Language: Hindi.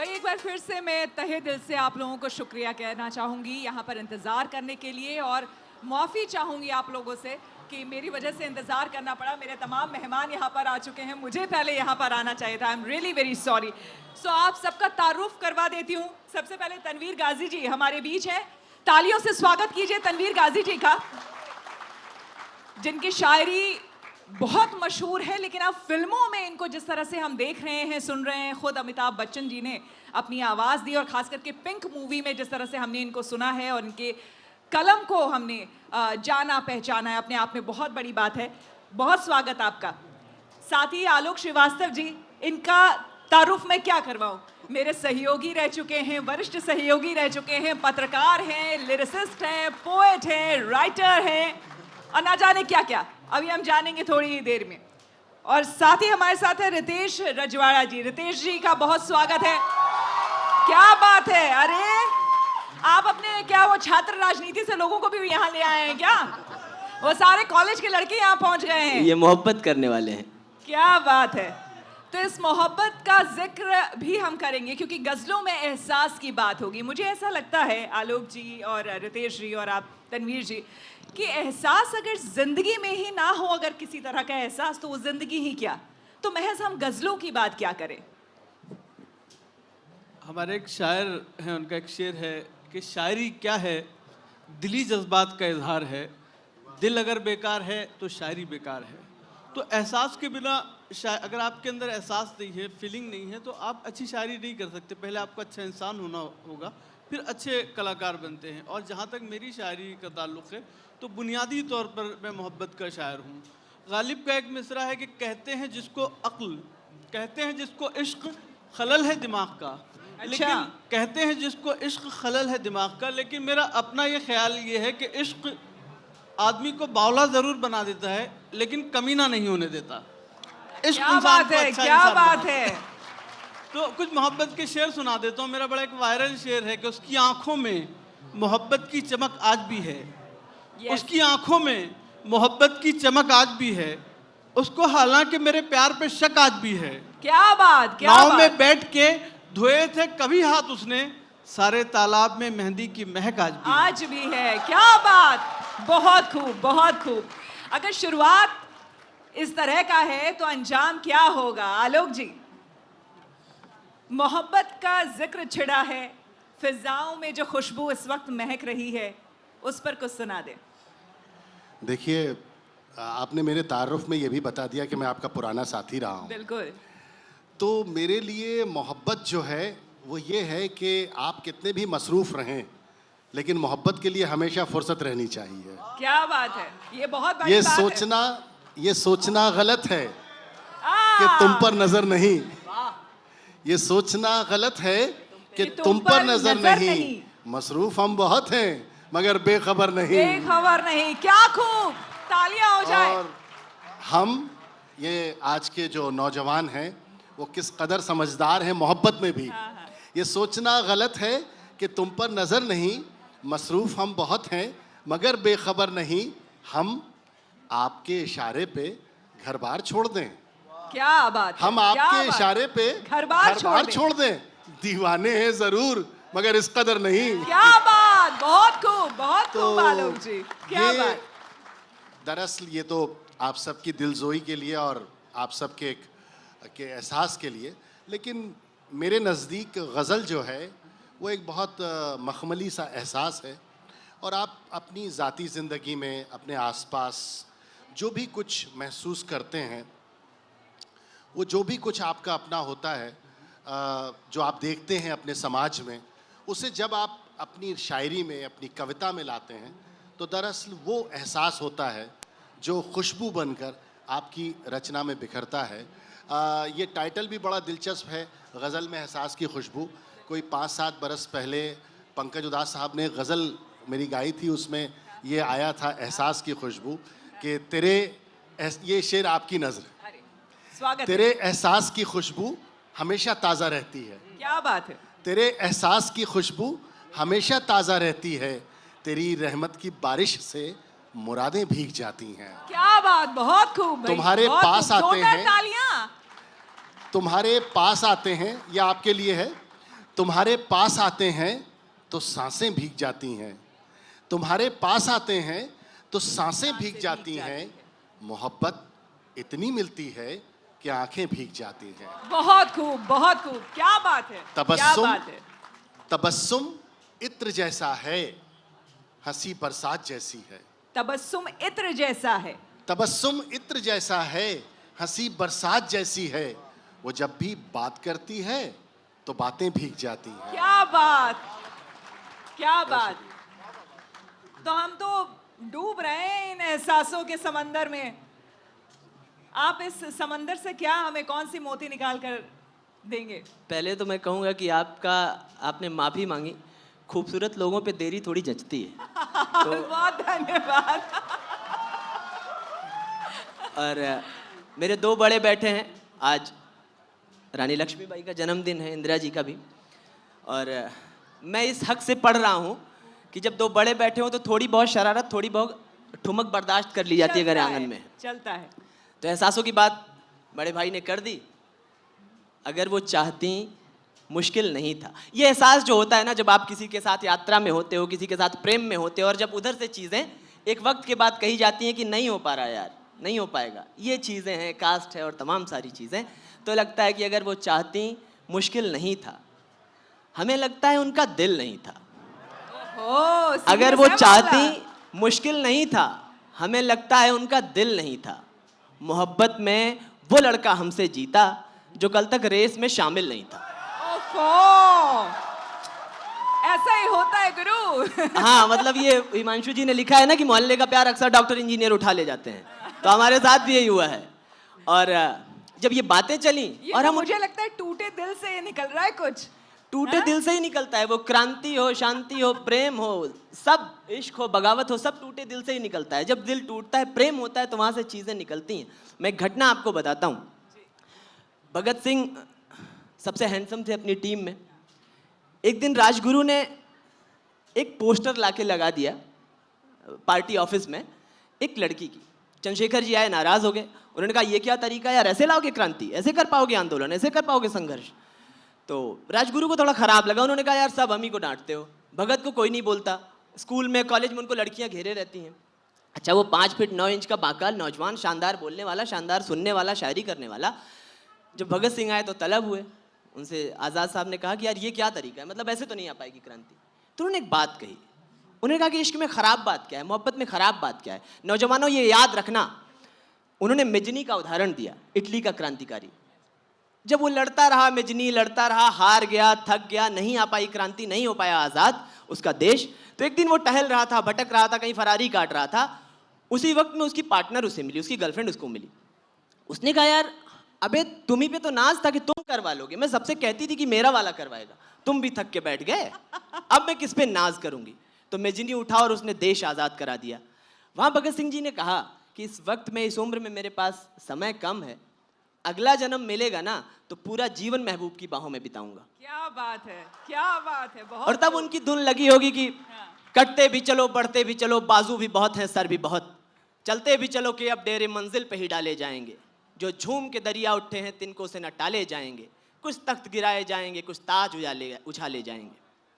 भाई एक बार फिर से मैं तहे दिल से आप लोगों को शुक्रिया कहना चाहूँगी यहाँ पर इंतज़ार करने के लिए, और माफ़ी चाहूँगी आप लोगों से कि मेरी वजह से इंतज़ार करना पड़ा। मेरे तमाम मेहमान यहाँ पर आ चुके हैं, मुझे पहले यहाँ पर आना चाहिए था। I am really very sorry. So आप सबका तारुफ करवा देती हूँ। सबसे पहले तनवीर गाजी जी हमारे बीच हैं, तालियों से स्वागत कीजिए तनवीर गाजी जी का, जिनकी शायरी बहुत मशहूर है, लेकिन अब फिल्मों में इनको जिस तरह से हम देख रहे हैं, सुन रहे हैं, खुद अमिताभ बच्चन जी ने अपनी आवाज़ दी, और ख़ास करके पिंक मूवी में जिस तरह से हमने इनको सुना है और इनके कलम को हमने जाना पहचाना है, अपने आप में बहुत बड़ी बात है। बहुत स्वागत आपका। साथ ही आलोक श्रीवास्तव जी, इनका तारुफ मैं क्या करवाऊँ, मेरे सहयोगी रह चुके हैं, वरिष्ठ सहयोगी रह चुके हैं, पत्रकार हैं, लिरिसिस्ट हैं, पोएट हैं, राइटर हैं, और ना जाने क्या क्या, अभी हम जानेंगे थोड़ी ही देर में। और साथ ही हमारे साथ है रितेश रजवाड़ा जी। रितेश जी का बहुत स्वागत है। क्या बात है, अरे आप अपने क्या वो छात्र राजनीति से लोगों को भी यहाँ ले आए हैं क्या? वो सारे कॉलेज के लड़के यहाँ पहुँच गए हैं, ये मोहब्बत करने वाले हैं। क्या बात है। तो इस मोहब्बत का जिक्र भी हम करेंगे क्योंकि गज़लों में एहसास की बात होगी। मुझे ऐसा लगता है आलोक जी और रितेश जी और आप तनवीर जी कि एहसास अगर ज़िंदगी में ही ना हो, अगर किसी तरह का एहसास, तो वो ज़िंदगी ही क्या। तो महज हम गज़लों की बात क्या करें। हमारे एक शायर हैं, उनका एक शेर है कि शायरी क्या है, दिली जज्बात का इजहार है, दिल अगर बेकार है तो शायरी बेकार है। तो एहसास के बिना अगर आपके अंदर एहसास नहीं है, फीलिंग नहीं है, तो आप अच्छी शायरी नहीं कर सकते। पहले आपको अच्छा इंसान होना होगा, फिर अच्छे कलाकार बनते हैं। और जहाँ तक मेरी शायरी का ताल्लुक़ है तो बुनियादी तौर पर मैं मोहब्बत का शायर हूँ। गालिब का एक मिसरा है कि कहते हैं जिसको अक्ल, कहते हैं जिसको इश्क खलल है दिमाग का, लेकिन कहते हैं जिसको इश्क खलल है दिमाग का, लेकिन मेरा अपना ये ख्याल ये है कि इश्क आदमी को बावला ज़रूर बना देता है लेकिन कमीना नहीं होने देता। इश्क इंसान को अच्छा क्या इंसान बात बनाता है। तो कुछ मोहब्बत के शेर सुना देता हूँ। मेरा बड़ा एक वायरल शेर है कि उसकी आंखों में मोहब्बत की चमक आज भी है, उसकी आंखों में मोहब्बत की चमक आज भी है, उसको हालांकि मेरे प्यार पे शक आज भी है। क्या बात, क्या नाव बात। में बैठ के धोए थे कभी हाथ उसने, सारे तालाब में मेहंदी की महक आज भी है। क्या बात, बहुत खूब, बहुत खूब। अगर शुरुआत इस तरह का है तो अंजाम क्या होगा। आलोक जी, मोहब्बत का जिक्र छिड़ा है, फिजाओं में जो खुशबू इस वक्त महक रही है, उस पर कुछ सुना दे। देखिए, आपने मेरे तारुफ में ये भी बता दिया कि मैं आपका पुराना साथी रहा हूँ। बिल्कुल। तो मेरे लिए मोहब्बत जो है वो ये है कि आप कितने भी मसरूफ़ रहें, लेकिन मोहब्बत के लिए हमेशा फुर्सत रहनी चाहिए। क्या बात है, ये बहुत बड़ी बात है। ये सोचना गलत है कि तुम पर नजर नहीं, ये सोचना गलत है कि तुम पर नजर नहीं। मसरूफ हम बहुत हैं मगर बेखबर नहीं। बेखबर नहीं, क्या खूब, तालियां हो जाए। और हम ये आज के जो नौजवान हैं वो किस कदर समझदार हैं मोहब्बत में भी। ये सोचना गलत है कि तुम पर नजर नहीं, मसरूफ हम बहुत हैं मगर बेखबर नहीं, हम आपके इशारे पे घर बार छोड़ दें। क्या बात, हम आपके इशारे पे घर बार छोड़ दें। दीवाने हैं जरूर मगर इस कदर नहीं। क्या बात, बहुत खूब, बहुत खूब आलोक जी, क्या बात। दरअसल ये तो आप सबकी दिलजोई के लिए और आप सबके के एहसास के लिए, लेकिन मेरे नज़दीक गज़ल जो है वो एक बहुत मखमली सा एहसास है। और आप अपनी ज़ाती ज़िंदगी में अपने आसपास जो भी कुछ महसूस करते हैं, वो जो भी कुछ आपका अपना होता है, जो आप देखते हैं अपने समाज में, उसे जब आप अपनी शायरी में, अपनी कविता में लाते हैं तो दरअसल वो एहसास होता है जो खुशबू बनकर आपकी रचना में बिखरता है। ये टाइटल भी बड़ा दिलचस्प है, गज़ल में एहसास की खुशबू। कोई 5-7 बरस पहले पंकज उदास साहब ने गज़ल मेरी गाई थी, उसमें ये आया था एहसास की खुशबू कि तेरे, ये शेर आपकी नज़र, तेरे एहसास की खुशबू हमेशा ताज़ा रहती है। क्या बात है। तेरे एहसास की खुशबू हमेशा ताज़ा रहती है, तेरी रहमत की बारिश से मुरादें भीग जाती हैं। क्या बात, बहुत खूब। तुम्हारे पास आते हैं, तालियां। तुम्हारे पास आते हैं, यह आपके लिए है। तुम्हारे पास आते हैं तो सांसें भीग जाती हैं, तुम्हारे पास आते हैं तो सांसें भीग जाती हैं, मोहब्बत इतनी मिलती है कि आंखें भीग जाती हैं। बहुत खूब, बहुत खूब, क्या बात है, क्या तबस्सुम बात है। तबस्सुम इत्र जैसा है, हंसी बरसात जैसी है। तबस्सुम इत्र जैसा है, तबस्सुम इत्र जैसा है, हंसी बरसात जैसी है। वो जब भी बात करती है तो बातें भीग जाती हैं। क्या बात, क्या बात। तो हम तो डूब रहे हैं इन एहसासों के समंदर में। आप इस समंदर से क्या हमें कौन सी मोती निकाल कर देंगे? पहले तो मैं कहूँगा कि आपने माफ़ी मांगी, खूबसूरत लोगों पे देरी थोड़ी जचती है। बहुत धन्यवाद। और मेरे दो बड़े बैठे हैं आज, रानी लक्ष्मीबाई का जन्मदिन है, इंदिरा जी का भी। और मैं इस हक से पढ़ रहा हूँ कि जब दो बड़े बैठे हो तो थोड़ी बहुत शरारत, थोड़ी बहुत ठुमक बर्दाश्त कर ली जाती है घर आंगन में। चलता है। तो एहसासों की बात बड़े भाई ने कर दी। अगर वो चाहती मुश्किल नहीं था। ये एहसास जो होता है ना, जब आप किसी के साथ यात्रा में होते हो, किसी के साथ प्रेम में होते हो, और जब उधर से चीज़ें एक वक्त के बाद कही जाती हैं कि नहीं हो पा रहा यार, नहीं हो पाएगा, ये चीज़ें हैं, कास्ट है और तमाम सारी चीज़ें, तो लगता है कि अगर वो चाहती मुश्किल नहीं था। हमें लगता है उनका दिल नहीं था। अगर वो चाहती मुश्किल नहीं था, हमें लगता है उनका दिल नहीं था। मोहब्बत में वो लड़का हमसे जीता जो कल तक रेस में शामिल नहीं था। ऐसा ही होता है गुरु। हाँ, मतलब ये हिमांशु जी ने लिखा है ना कि मोहल्ले का प्यार अक्सर डॉक्टर इंजीनियर उठा ले जाते हैं, तो हमारे साथ भी यही हुआ है। और जब ये बातें चली और हम, मुझे लगता है टूटे दिल से ये निकल रहा है कुछ। टूटे दिल से ही निकलता है। वो क्रांति हो, शांति हो, प्रेम हो, सब इश्क हो, बगावत हो, सब टूटे दिल से ही निकलता है। जब दिल टूटता है, प्रेम होता है, तो वहाँ से चीज़ें निकलती हैं। मैं एक घटना आपको बताता हूँ। भगत सिंह सबसे हैंडसम थे अपनी टीम में। एक दिन राजगुरु ने एक पोस्टर लाके लगा दिया पार्टी ऑफिस में एक लड़की की। चंद्रशेखर जी आए, नाराज़ हो गए। उन्होंने कहा ये क्या तरीका है यार, ऐसे लाओगे क्रांति, ऐसे कर पाओगे आंदोलन, ऐसे कर पाओगे संघर्ष? तो राजगुरु को थोड़ा खराब लगा। उन्होंने कहा यार सब हम ही को डांटते हो, भगत को कोई नहीं बोलता, स्कूल में कॉलेज में उनको लड़कियां घेरे रहती हैं। अच्छा, वो 5 फीट 9 इंच का बाकाल नौजवान, शानदार बोलने वाला, शानदार सुनने वाला, शायरी करने वाला। जब भगत सिंह आए तो तलब हुए। उनसे आज़ाद साहब ने कहा कि यार ये क्या तरीका है, मतलब ऐसे तो नहीं आ पाएगी क्रांति। तो उन्होंने एक बात कही। उन्होंने कहा कि इश्क में ख़राब बात क्या है, मोहब्बत में ख़राब बात क्या है? नौजवानों ये याद रखना। उन्होंने मिजनी का उदाहरण दिया, इटली का क्रांतिकारी। जब वो लड़ता रहा, मिजनी लड़ता रहा, हार गया, थक गया, नहीं आ पाई क्रांति, नहीं हो पाया आज़ाद उसका देश। तो एक दिन वो टहल रहा था, भटक रहा था, कहीं फरारी काट रहा था। उसी वक्त में उसकी पार्टनर उसे मिली, उसकी गर्लफ्रेंड उसको मिली। उसने कहा यार अबे तुम्ही पे तो नाज था कि तुम करवा लोगे, मैं सबसे कहती थी कि मेरा वाला करवाएगा, तुम भी थक के बैठ गए, अब मैं किस पे नाज करूंगी? तो मिजनी उठा और उसने देश आज़ाद करा दिया। वहाँ भगत सिंह जी ने कहा कि इस वक्त में, इस उम्र में मेरे पास समय कम है, अगला जन्म मिलेगा ना तो पूरा जीवन महबूब की बाहों में बिताऊंगा। क्या बात है, क्या बात है। बहुत। और तब उनकी धुन लगी होगी कि कटते भी चलो, बढ़ते भी चलो, बाजू भी बहुत हैं, सर भी बहुत, चलते भी चलो कि अब डेरे मंजिल पे ही डाले जाएंगे, जो झूम के दरिया उठे हैं तिनको से न टाले जाएंगे, कुछ तख्त गिराए जाएंगे, कुछ ताज उछाले जाएंगे।